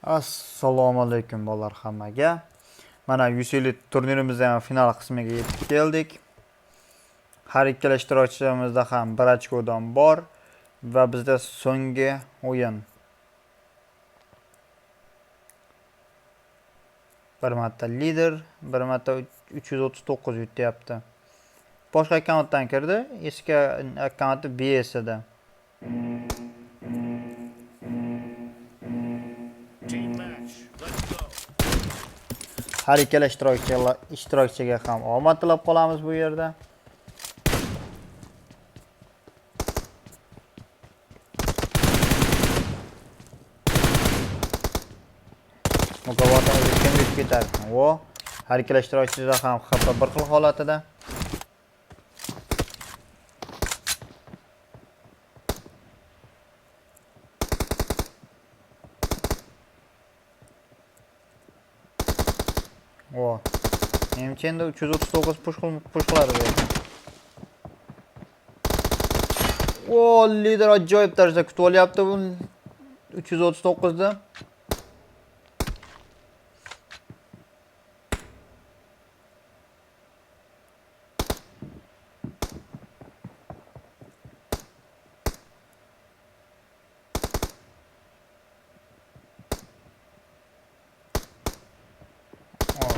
Assalomu alaykum bolalar hammaga. Mana UCL turnirimizning final qismiga yetib keldik. Har ikkala ishtirokchilarimizda ham 1 ochkodan bor va bizda so'nggi o'yin. Bir marta lider, bir marta 339 yutyapti. Boshqa akkauntdan kirdi, eski akkaunti BS edi. Har ikkala ishtirokchiga ham omad tilab qolamiz bu yerda. Mukofotimizga kim yutib ketar? Har ikkala ishtirokchilar ham xafa bir xil holatida. Menimcha endi 339 push qiladi bu yerda. Lider ajoyib tarzda kutib olyapti bu 339 da.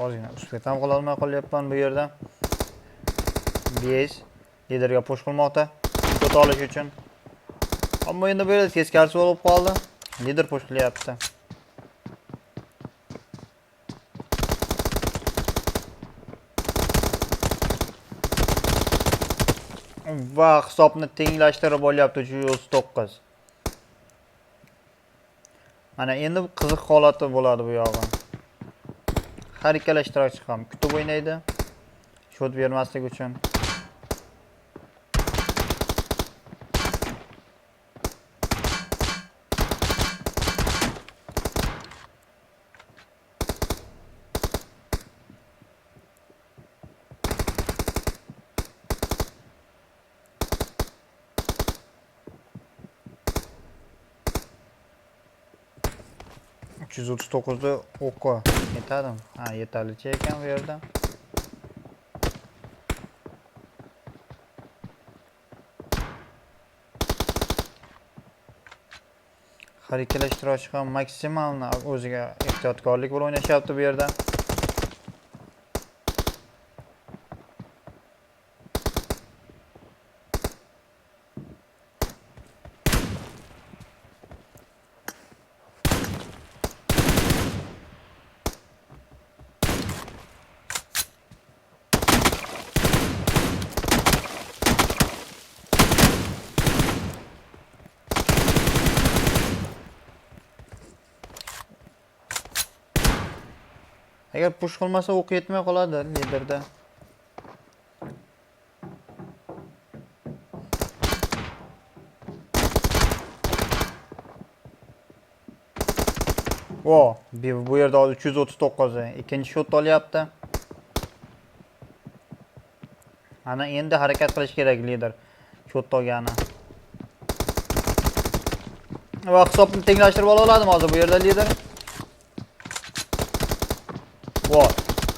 Ozgina ustiga ham qila olmay qolyapman bu yerda. BS liderga push qilmoqda. O't olish uchun. Ammo endi bu yerda teskarisi bo'lib qoldi. Lider push qilyapti. Va hisobni tenglashtirib olyapti 339. Mana endi qiziq holati bo'ladi bu yog'i. Har ikkala ishtirokchi ham kutib o'ynaydi. Shot bermaslik uchun. Uch 139'da o'qi yetadimi? Ha, yetarlicha ekan bu yerda. Har ikkala ishtirokchi ham maksimalni o'ziga ehtiyotkorlik bilan o'ynashyapti bu yerda. Agar push qilmasa o'q yetmay qoladi liderda. Bu yerda 339 ikkinchi shot olyapti. Ana endi harakat qilish kerak lider. Shot olgani. Va hisobni tenglashtirib ola oladimi hozir bu yerda lider?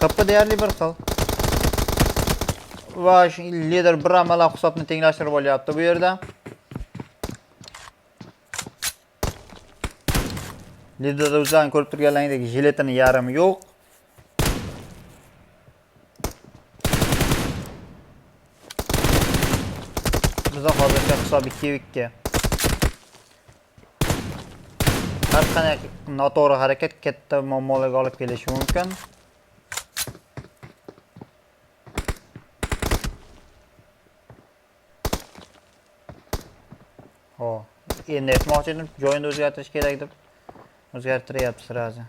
Kapı deyarli bir xil. Va lider bir amalab hisobni tenglashtirib olyapti bu yerda. Liderda o'zlaring ko'rib turganlaringdek jiletini yarimi yo'q. Bizda hozircha hisob 2-2. Har qanday noto'g'ri harakat katta muammolarga olib kelishi mumkin. Endi aytmoqchi edim, joyini o'zgartirish kerak deb o'zgartiryapti sirazi.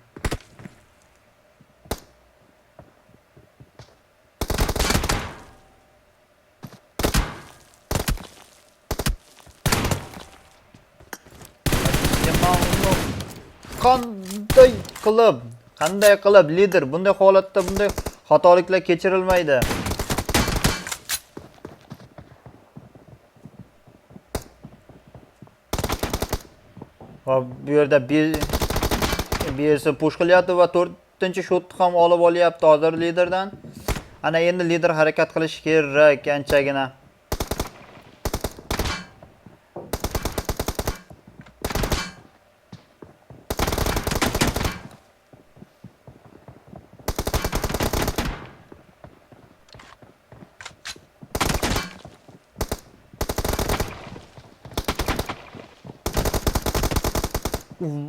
Qanday qilib lider bunday holatda bunday xatoliklar kechirilmaydi. Va bu yerda birisi push qilyapti va 4-shotni ham olib olyapti hozir liderdan. Ana endi lider harakat qilish kerak anchagina.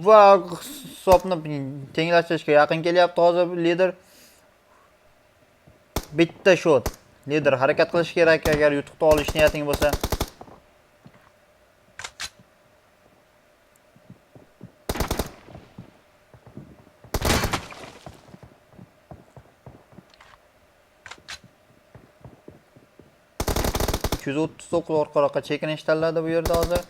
Va hisobni tenglashtirishga yaqin kelyapti hozir lider. Bitta shot. Lider harakat qilish kerak agar yutuqni olish niyating bo'lsa. orqaroqqa chekinish tanladi bu yerda hozir.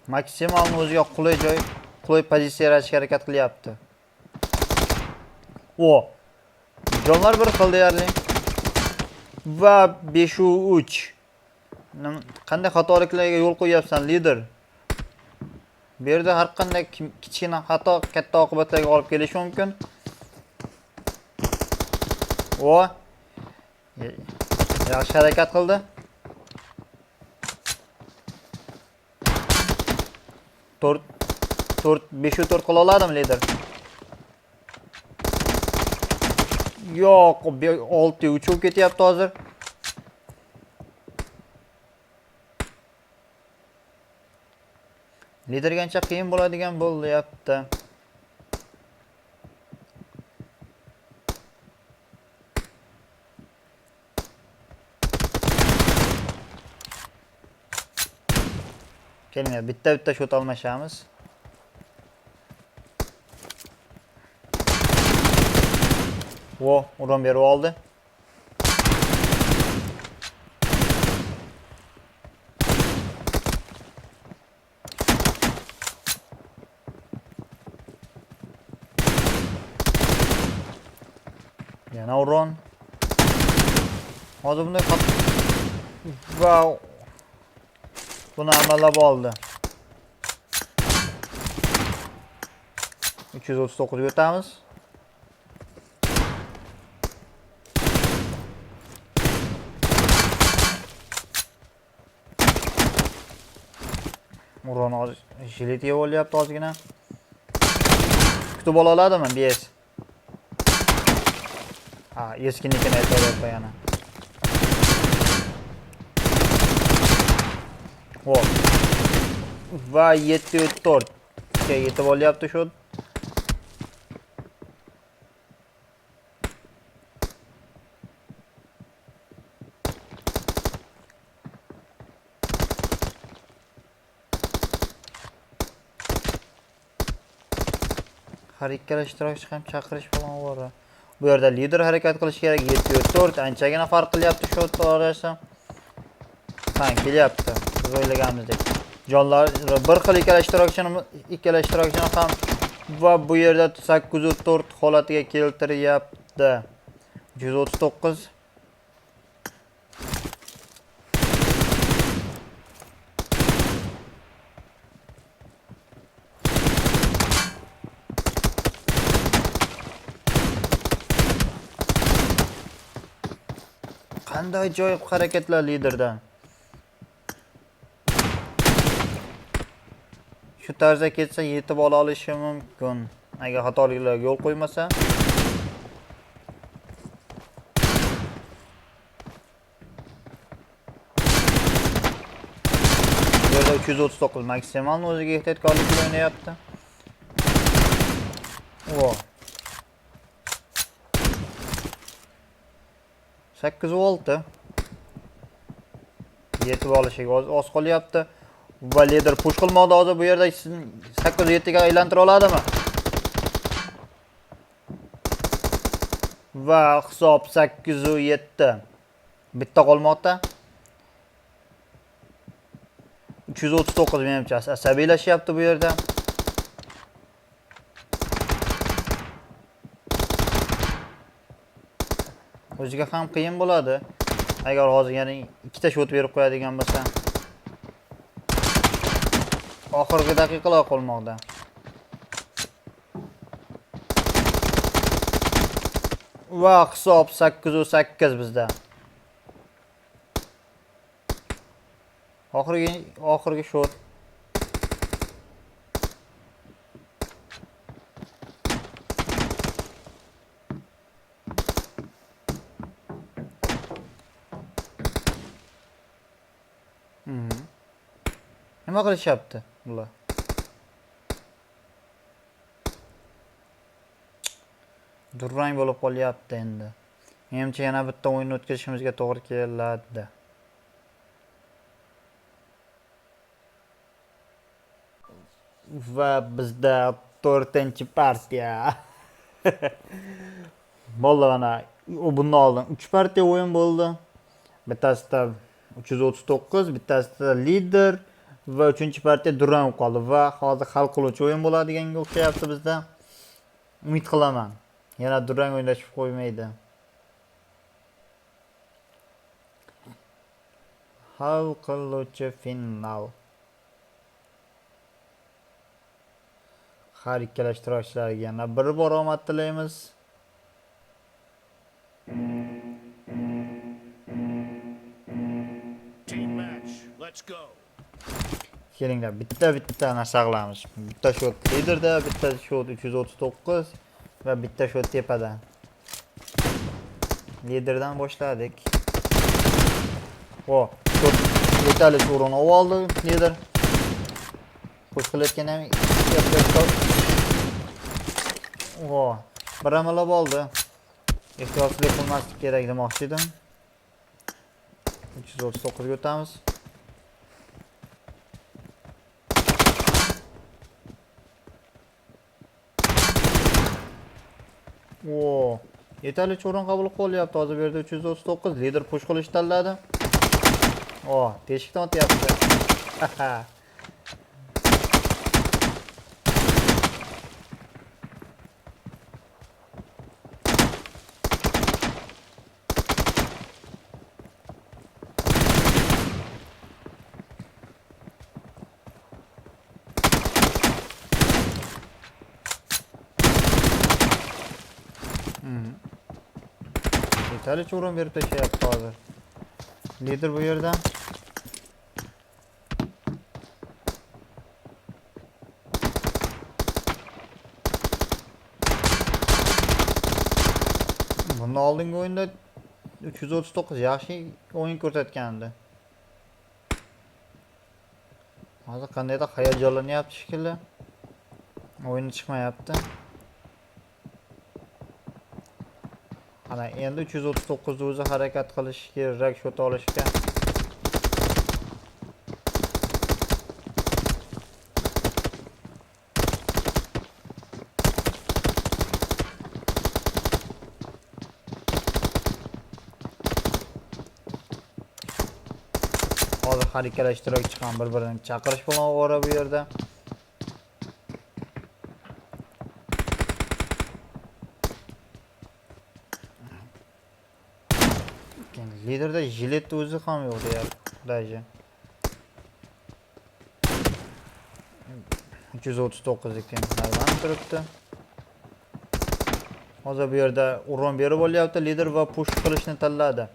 Maksimalni o'ziga qulay joy, qulay pozitsiya yaratishga harakat qilyapti. Jonlar bir xil deyarli. Va 5-3. Qanday xatoliklarga yo'l qo'yapsan lider? Bu yerda har qanday kichkina xato katta oqibatlarga olib kelishi mumkin. Yaxshi harakat qildi. 5-4 qila oladimi lider? Yo'q, 6-3 olib ketyapti hozir. Liderga ancha qiyin bo'ladigan bo'lyapti. Kelinglar, bitta shot almashamiz. Uron berib oldi. Yana uron. Hozir bunday va buni amallab oldi. 339 ga o'tamiz. Uron jilet yeb olyapti ozgina. Kutib ola oladimi BS? Eskinikini aytyapti yana. Va 7-4 ga yetib olyapti shu. Har ikkala ishtirokchi ham chaqirish bilan bor. Bu yerda lider harakat qilish kerak. 7-4 anchagina farq qilyapti shu orasi. Kelyapti. Biz o'ylaganimizdek. Jonlar bir xil ikkala ishtirokchini ham va bu yerda 804 holatiga keltiryapti. 139. Qanday ajoyib harakatlar liderdan. Shu tarzda ketsa yetib ola olishi mumkin. Agar xatoliklarga yo'l qo'ymasa. Bu yerda 339 maksimalni o'ziga ehtiyotkorlik bilan o'ynayapti. 8-6. Yetib olishiga oz qolyapti. Va lider push qilmoqda hozir bu yerda 8-7 ga aylantira oladimi? Va hisob 8-7. Bitta qolmoqda. 339 menimcha asabiylashyapti bu yerda. O'ziga ham qiyin bo'ladi. Agar hozir yana ikkita shot berib qo'yadigan bo'lsa. Oxirgi daqiqalar qolmoqda. Va hisob 8-8 bizda. Oxirgi shot. Nima qilishyapti bular? Durang bo'lib qolyapti endi. Menimcha yana bitta o'yin o'tkazishimizga to'g'ri keladi. Va bizda 4-partiya. Bo'ldi mana. Bundan oldin 3 partiya o'yin bo'ldi. Bittasida 339, bittasida lider va 3-partiya durang qoldi va hozir hal qiluvchi o'yin bo'ladiganga o'xshayapti bizda. Umid qilaman. Yana durang o'ynashib qo'ymaydi. Hal qiluvchi final. Har ikkala ishtirokchilarga yana bir bor omad tilaymiz. Team match. Let's go. Kelinglar, bitta narsa qilamiz. Bitta shot liderda, bitta shot 339 va bitta shot tepada. Liderdan boshladik. O, shot yetarli o'rin oldi lider. Qo'shilayotgan ham o, bir amalab oldi. Ehtiyotli qilmaslik kerak demoqchi edim. 339 ga o'tamiz. O, yetarli o'rin qabul qilyapti. Hozir bu yerda 339 lider push qilish tanladi. O, teshikdan o'tyapti. Yetarli o'rin berib tashlayapti hozir. Lider bu yerda. Bundan oldingi o'yinda 339 yaxshi o'yin ko'rsatgandi. Hozir qandaydir hayajonlanyapti shekilli. O'yini chiqmayapti. Ana endi 339 da o'zi harakat qilish kerak shot olishga. Hozir har ikkala ishtirokchi ham bir-birini chaqirish bilan ovora bu yerda. Liderda jilet o'zi ham yo'q deyapti. 339 ekan, naridan turibdi. Hozir bu yerda o'rin berib olyapti lider va push qilishni tanladi.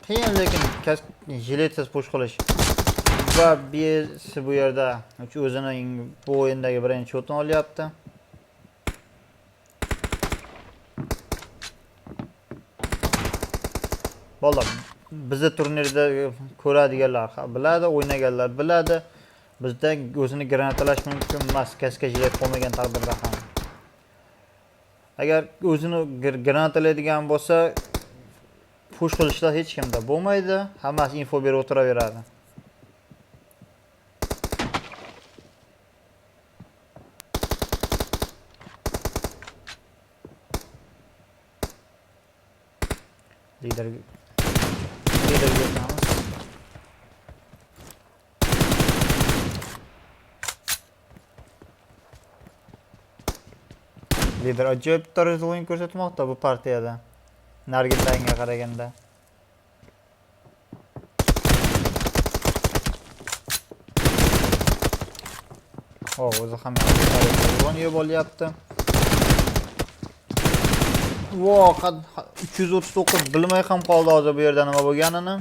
Qiyin lekin jiletsiz push qilish. Va bu yerda o'zining bu o'yindagi birinchi shotini olyapti. Vallahi bizni turnirda ko'radiganlar biladi, o'ynaganlar biladi. Bizda o'zini granatalash mumkin emas, kaska jilet qolmagan taqdirda ham. Agar o'zini granatalaydigan bo'lsa, push qilishda hech kimda bo'lmaydi, hammasi info berib o'tiraveradi. Liderga o'tamiz. Lider ajoyib tarzda o'yin ko'rsatmoqda bu partiyada. Nargilanga qaraganda. O, o'zi ham yaxshi yeb olyapti. Vo, 339 bilmay ham qoldi hozir bu yerda nima bo'lganini.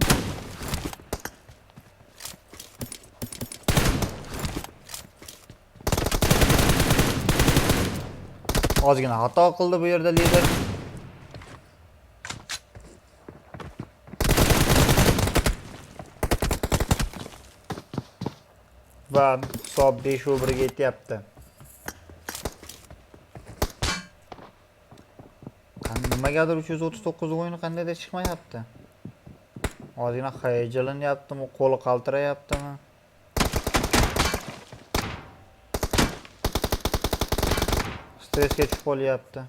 Ozgina xato qildi bu yerda lider. Va hisob 5-1 ga ketyapti. Nimagadir 339 o'yini qandayda chiqmayapti. Ozgina hayajallanyaptimi, qo'li qaltirayaptimi? Stressga tushib qolyapti.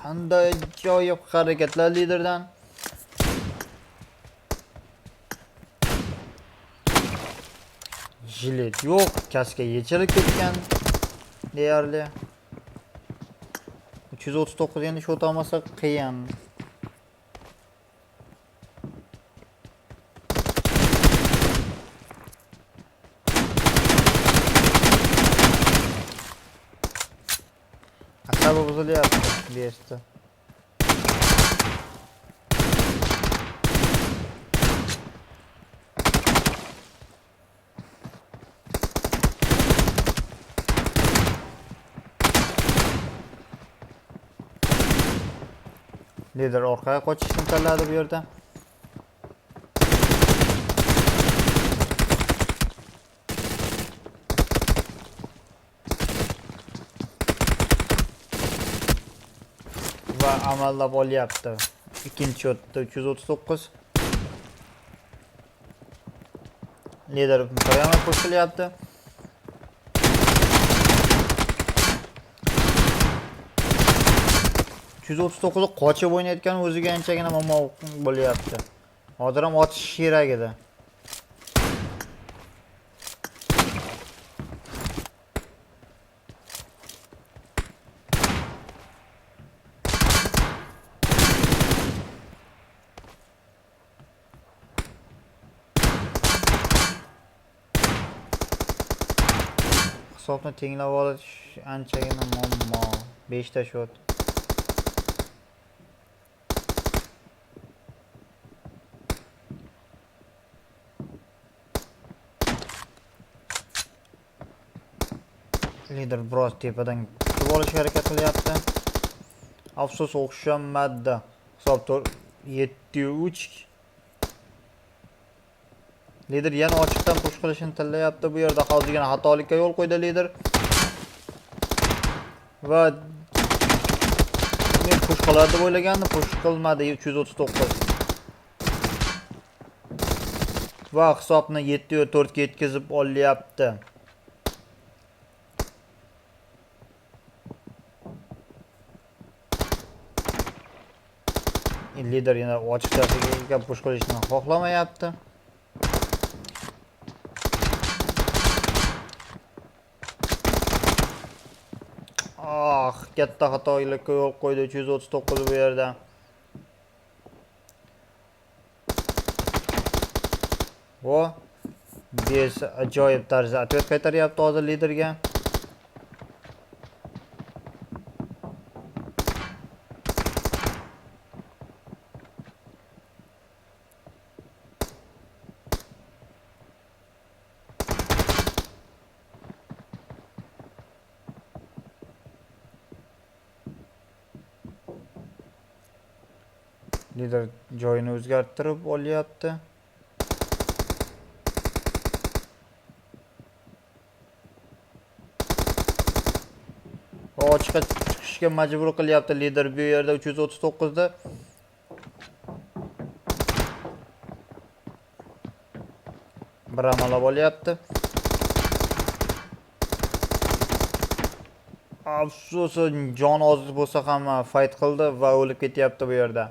Qanday ajoyib harakatlar liderdan. Jilet yo'q, kaska yechilib ketgan deyarli. 339 endi shot olmasa qiyin. Asabi buzilyapti, besti. Lider orqaga qochishni tanladi bu yerda. Va amallab olyapti. Ikkinchi shotda 339. Lider prямо qo'shilyapti. qochib o'ynayotgan o'ziga anchagina muammo bo'lyapti. Hozir ham otish kerak edi. Hisobni tenglab olish anchagina muammo. 5 ta shot. Lider biroz tepadan kutib olishga harakat qilyapti. Afsus o'xshamadi. Hisob 7-3. Lider yana ochiqdan push qilishni tanlayapti. Bu yerda hozirgina xatolikka yo'l qo'ydi lider. Va men push qiladi deb o'ylagandim, push qilmadi 339. Va hisobni 7-4 ga yetkazib olyapti. Lider yana ochiqchasiga push qilishni xohlamayapti. Katta xatolikka yo'l qo'ydi 339 bu yerda. Vo, biz ajoyib tarzda atvet qaytaryapti hozir liderga. Lider joyini o'zgartirib olyapti. Ochiqqa chiqishga majbur qilyapti lider bu yerda 339 da. Bir amalab olyapti. Afsus, jon oziz bo'lsa ham fight qildi va o'lib ketyapti bu yerda.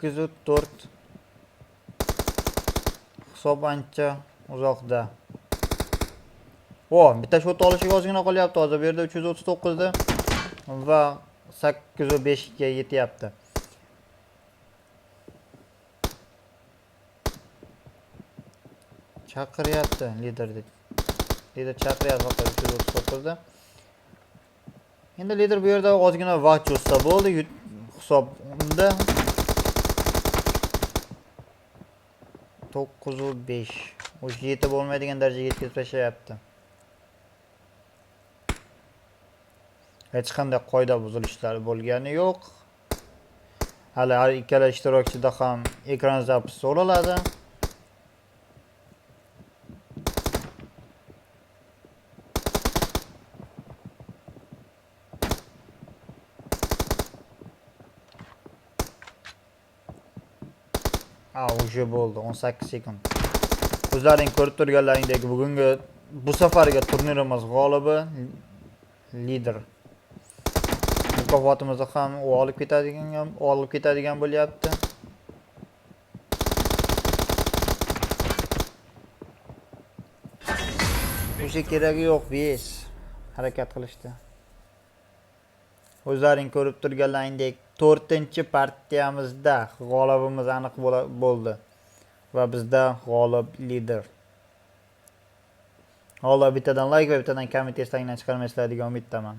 804. Hisob ancha uzoqda. Bitta shot olishiga ozgina qolyapti. Hozir bu yerda 339 da va 805 ga yetyapti. Chaqiryapti lider deb. Lider chaqiryapti faqat 339 da. Endi lider bu yerda ozgina vaqt cho'zsa bo'ldi. Hisobda 905. O'sha yetib bo'lmaydigan darajaga yetkazib tashlayapti. Hech qanday qoida buzilishlar bo'lgani yo'q. Hali har ikkala ishtirokchida ham ekran zapisi o'raladi. Уже bo'ldi 18 sekund. O'zlaring ko'rib turganlaringdek bu safargi turnirimiz g'olibi lider. Mukofotimizni ham u olib ketadigan bo'lyapti. O'sha keragi yo'q, besh harakat qilishdi. O'zlaring ko'rib turganlaringdek 4-partiyamizda g'olibimiz aniq bo'ldi va bizda g'olib lider. Bittadan like va bittadan komment esdan chiqarmaysizlar degan umiddaman.